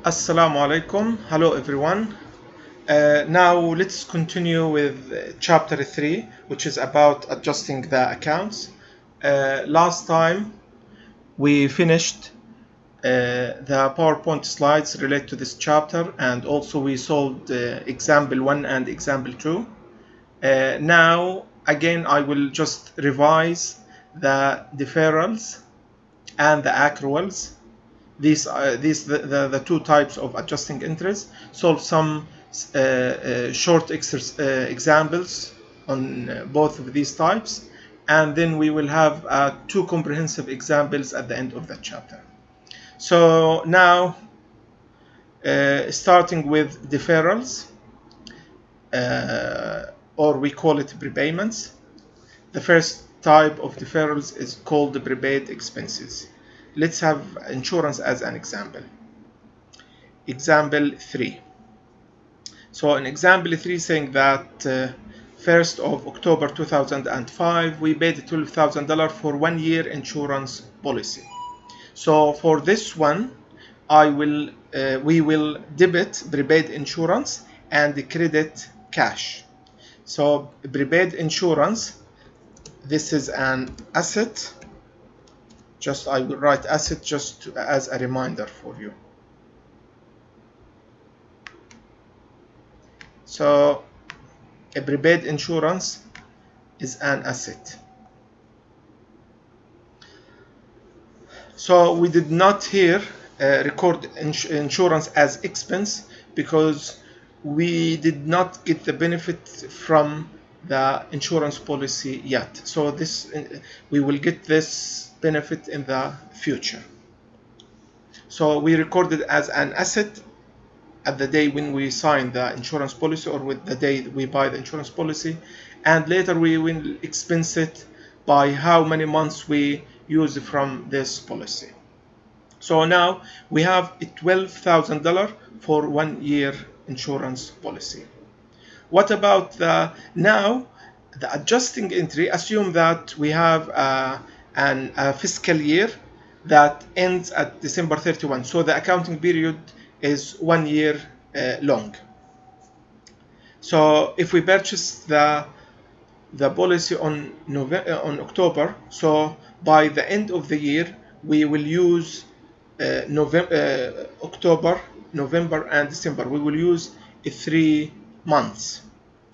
Assalamu alaikum. Hello everyone. Now let's continue with chapter 3, which is about adjusting the accounts. Last time we finished the PowerPoint slides related to this chapter, and also we solved example 1 and example 2. Now again I will just revise the deferrals and the accruals. These the two types of adjusting interest. Solve some short examples on both of these types, and then we will have two comprehensive examples at the end of the chapter. So now starting with deferrals, or we call it prepayments. The first type of deferrals is called the prepaid expenses. Let's have insurance as an example. Example 3. So in example 3 saying that 1st of October 2005 we paid $12,000 for 1 year insurance policy. So for this one we will debit prepaid insurance and credit cash. So prepaid insurance, this is an asset. I will write asset just as a reminder for you. So a prepaid insurance is an asset. So we did not here record insurance as expense because we did not get the benefit from the insurance policy yet. So this we will get this benefit in the future. So we recorded as an asset at the day when we sign the insurance policy, or with the day we buy the insurance policy, and later we will expense it by how many months we use from this policy. So now we have $12,000 for 1 year insurance policy. What about the adjusting entry? Assume that we have a fiscal year that ends at December 31. So the accounting period is 1 year long. So if we purchase the policy on October, so by the end of the year we will use October, November and December. We will use 3 months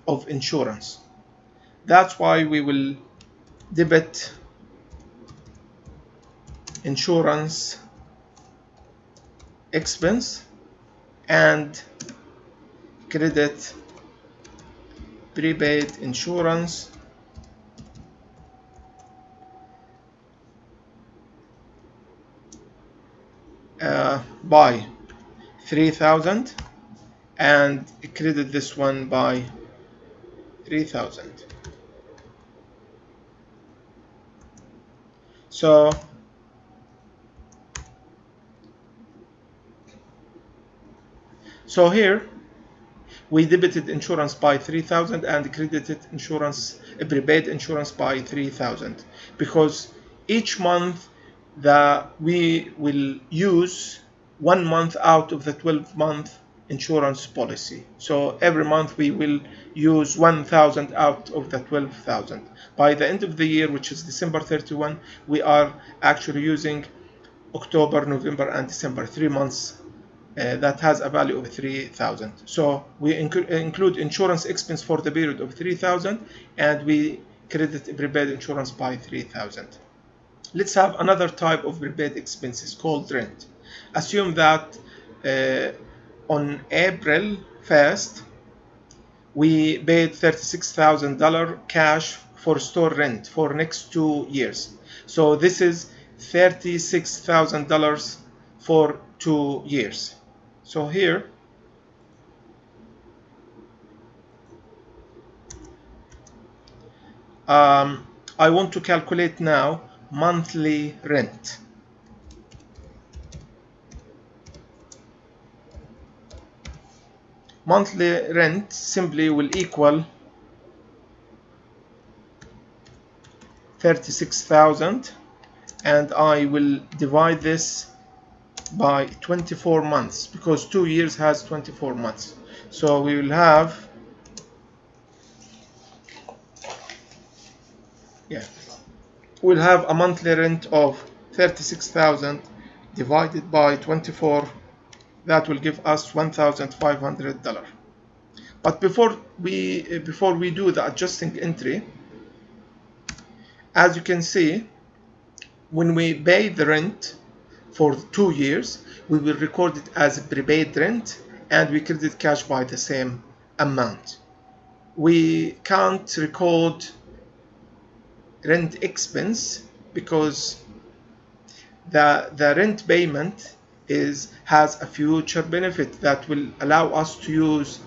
of insurance. That's why we will debit insurance expense and credit prepaid insurance by 3,000 and credit this one by 3,000. So here we debited insurance by 3,000 and credited prepaid insurance by 3,000 because each month we will use 1 month out of the 12-month insurance policy. So every month we will use 1,000 out of the 12,000. By the end of the year, which is December 31, we are actually using October, November and December, 3 months that has a value of 3,000. So we include insurance expense for the period of 3,000 and we credit prepaid insurance by 3,000. Let's have another type of prepaid expenses called rent. Assume that on April 1st we paid $36,000 cash for store rent for next 2 years. So this is $36,000 for 2 years. So here I want to calculate now monthly rent. Monthly rent simply will equal 36,000 and I will divide this by 24 months, because 2 years has 24 months. So we will have, we'll have a monthly rent of 36,000 divided by 24. That will give us $1,500. But before we do the adjusting entry, as you can see, when we pay the rent for 2 years, we will record it as prepaid rent, and we credit cash by the same amount. We can't record rent expense because the rent payment has a future benefit that will allow us to use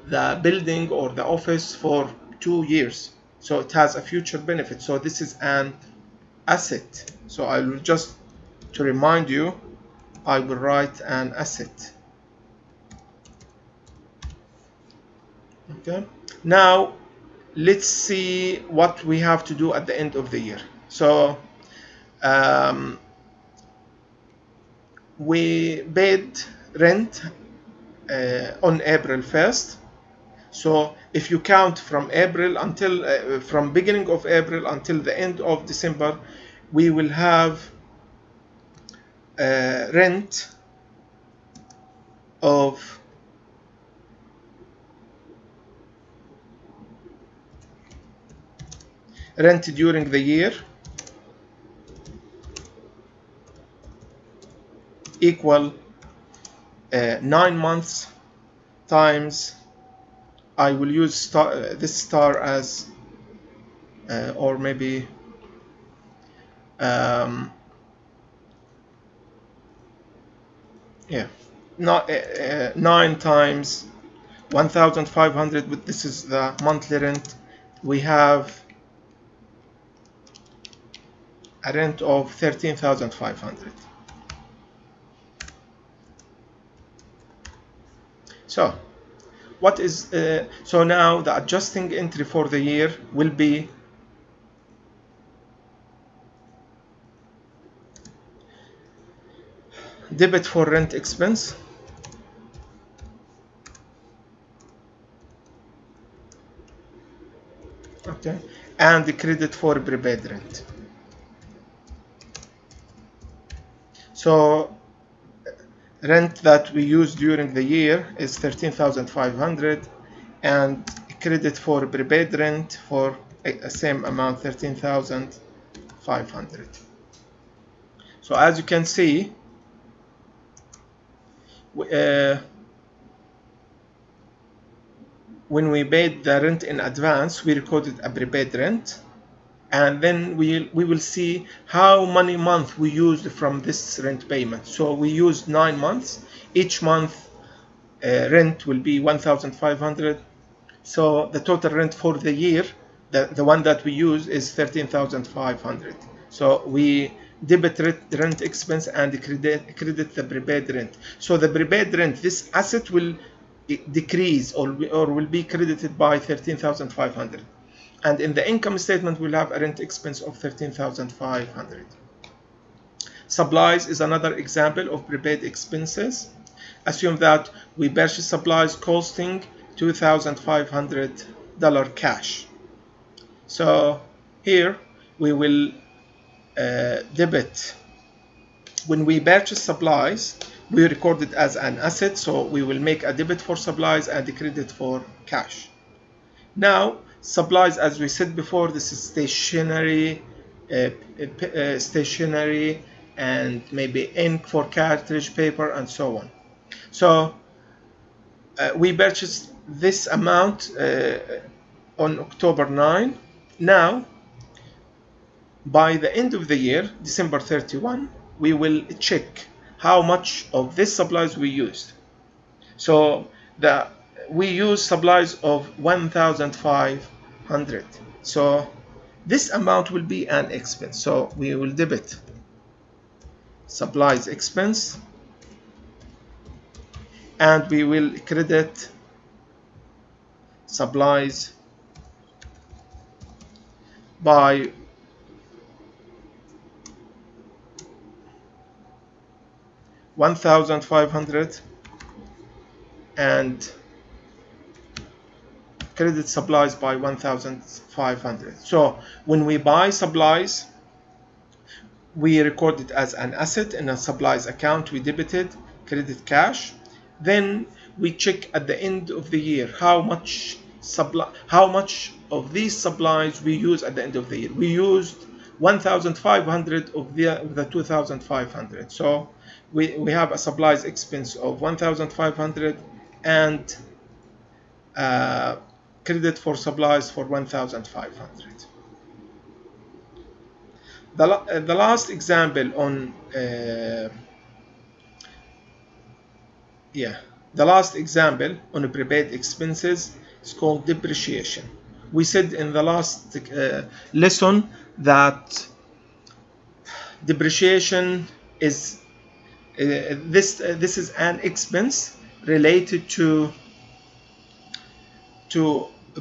the building or the office for 2 years. So it has a future benefit. So this is an asset. So I will just, to remind you, I will write an asset. Okay. Now let's see what we have to do at the end of the year. So we paid rent on April 1st. So if you count from April until from beginning of April until the end of December, we will have rent of during the year equal 9 months times, I will use this star as or maybe not 9 times 1,500, but this is the monthly rent. We have a rent of 13,500. So what is so now the adjusting entry for the year will be debit for rent expense, okay, and the credit for prepaid rent. So rent that we use during the year is 13,500, and credit for prepaid rent for a same amount, 13,500. So as you can see, when we paid the rent in advance, we recorded a prepaid rent, and then we will see how many months we used from this rent payment. So we used 9 months. Each month rent will be 1,500. So the total rent for the year, the one that we use, is 13,500. So we debit rent expense and credit the prepaid rent. So the prepaid rent, this asset will decrease or will be credited by 13,500. And in the income statement, we'll have a rent expense of 13,500. Supplies is another example of prepaid expenses. Assume that we purchase supplies costing $2,500 cash. So here we will debit. When we purchase supplies, we record it as an asset, so we will make a debit for supplies and a credit for cash. Now, supplies, as we said before, this is stationery, and maybe ink for cartridge, paper, and so on. So we purchased this amount on October 9. Now, by the end of the year, December 31, we will check how much of this supplies we used. So we use supplies of 1,500. So this amount will be an expense. So we will debit supplies expense, and we will credit supplies by 1,500 and credit supplies by 1,500. So when we buy supplies, we record it as an asset in a supplies account. We debited credit cash. Then we check at the end of the year how much of these supplies we use at the end of the year. We used 1,500 of the 2,500. So we have a supplies expense of 1,500 and credit for supplies for 1,500. The last example on prepaid expenses is called depreciation. We said in the last lesson that depreciation is this is an expense related to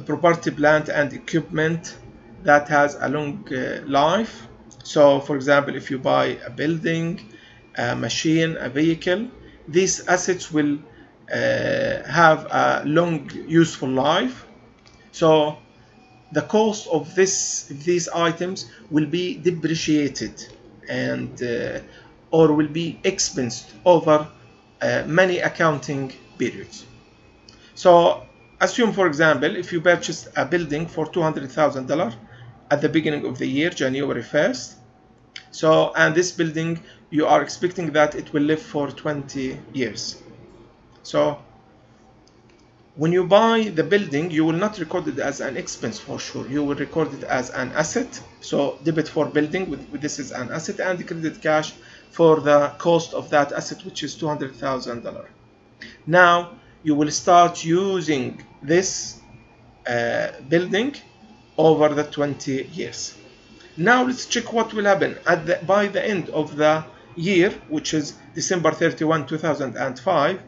property, plant and equipment that has a long life. So for example, if you buy a building, a machine, a vehicle, these assets will have a long useful life. So the cost of these items will be depreciated and or will be expensed over many accounting periods. So assume, for example, if you purchased a building for $200,000 at the beginning of the year, January 1st. So, and this building, you are expecting that it will live for 20 years. So when you buy the building, you will not record it as an expense for sure. You will record it as an asset. So debit for building, this is an asset, and credit cash for the cost of that asset, which is $200,000. Now you will start using this building over the 20 years. Now let's check what will happen by the end of the year, which is December 31, 2005.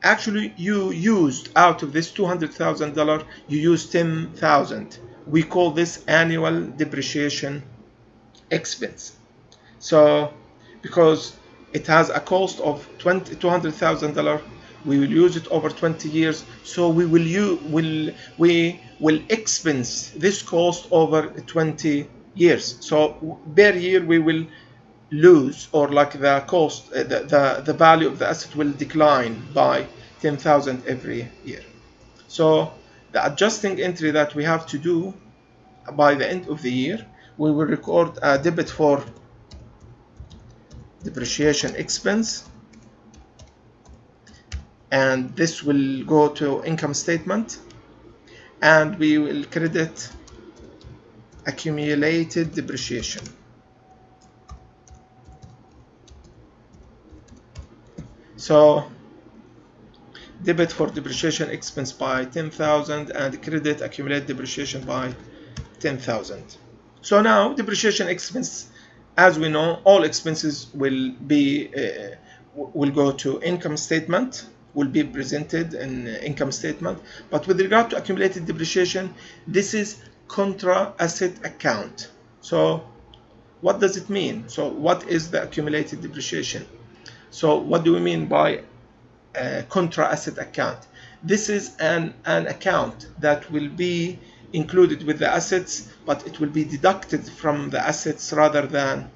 Actually, you used out of this $200,000, you used $10,000. We call this annual depreciation expense. So because it has a cost of $200,000, we will use it over 20 years. So we will expense this cost over 20 years. So per year we will lose, or like the cost, the value of the asset will decline by 10,000 every year. So the adjusting entry that we have to do by the end of the year, we will record a debit for depreciation expense, and this will go to income statement, and we will credit accumulated depreciation. So debit for depreciation expense by 10,000 and credit accumulated depreciation by 10,000. So now depreciation expense, as we know, all expenses will go to income statement, will be presented in income statement. But with regard to accumulated depreciation, this is contra asset account. So what does it mean? So what is the accumulated depreciation? So what do we mean by contra asset account? This is an account that will be included with the assets, but it will be deducted from the assets rather than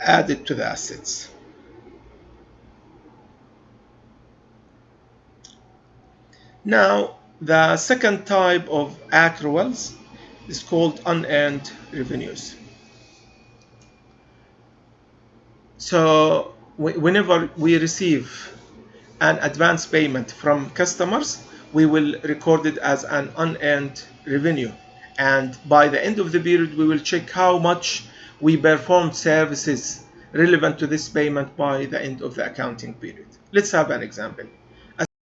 added to the assets. Now the second type of accruals is called unearned revenues. So whenever we receive an advance payment from customers, we will record it as an unearned revenue, and by the end of the period we will check how much we performed services relevant to this payment by the end of the accounting period. Let's have an example.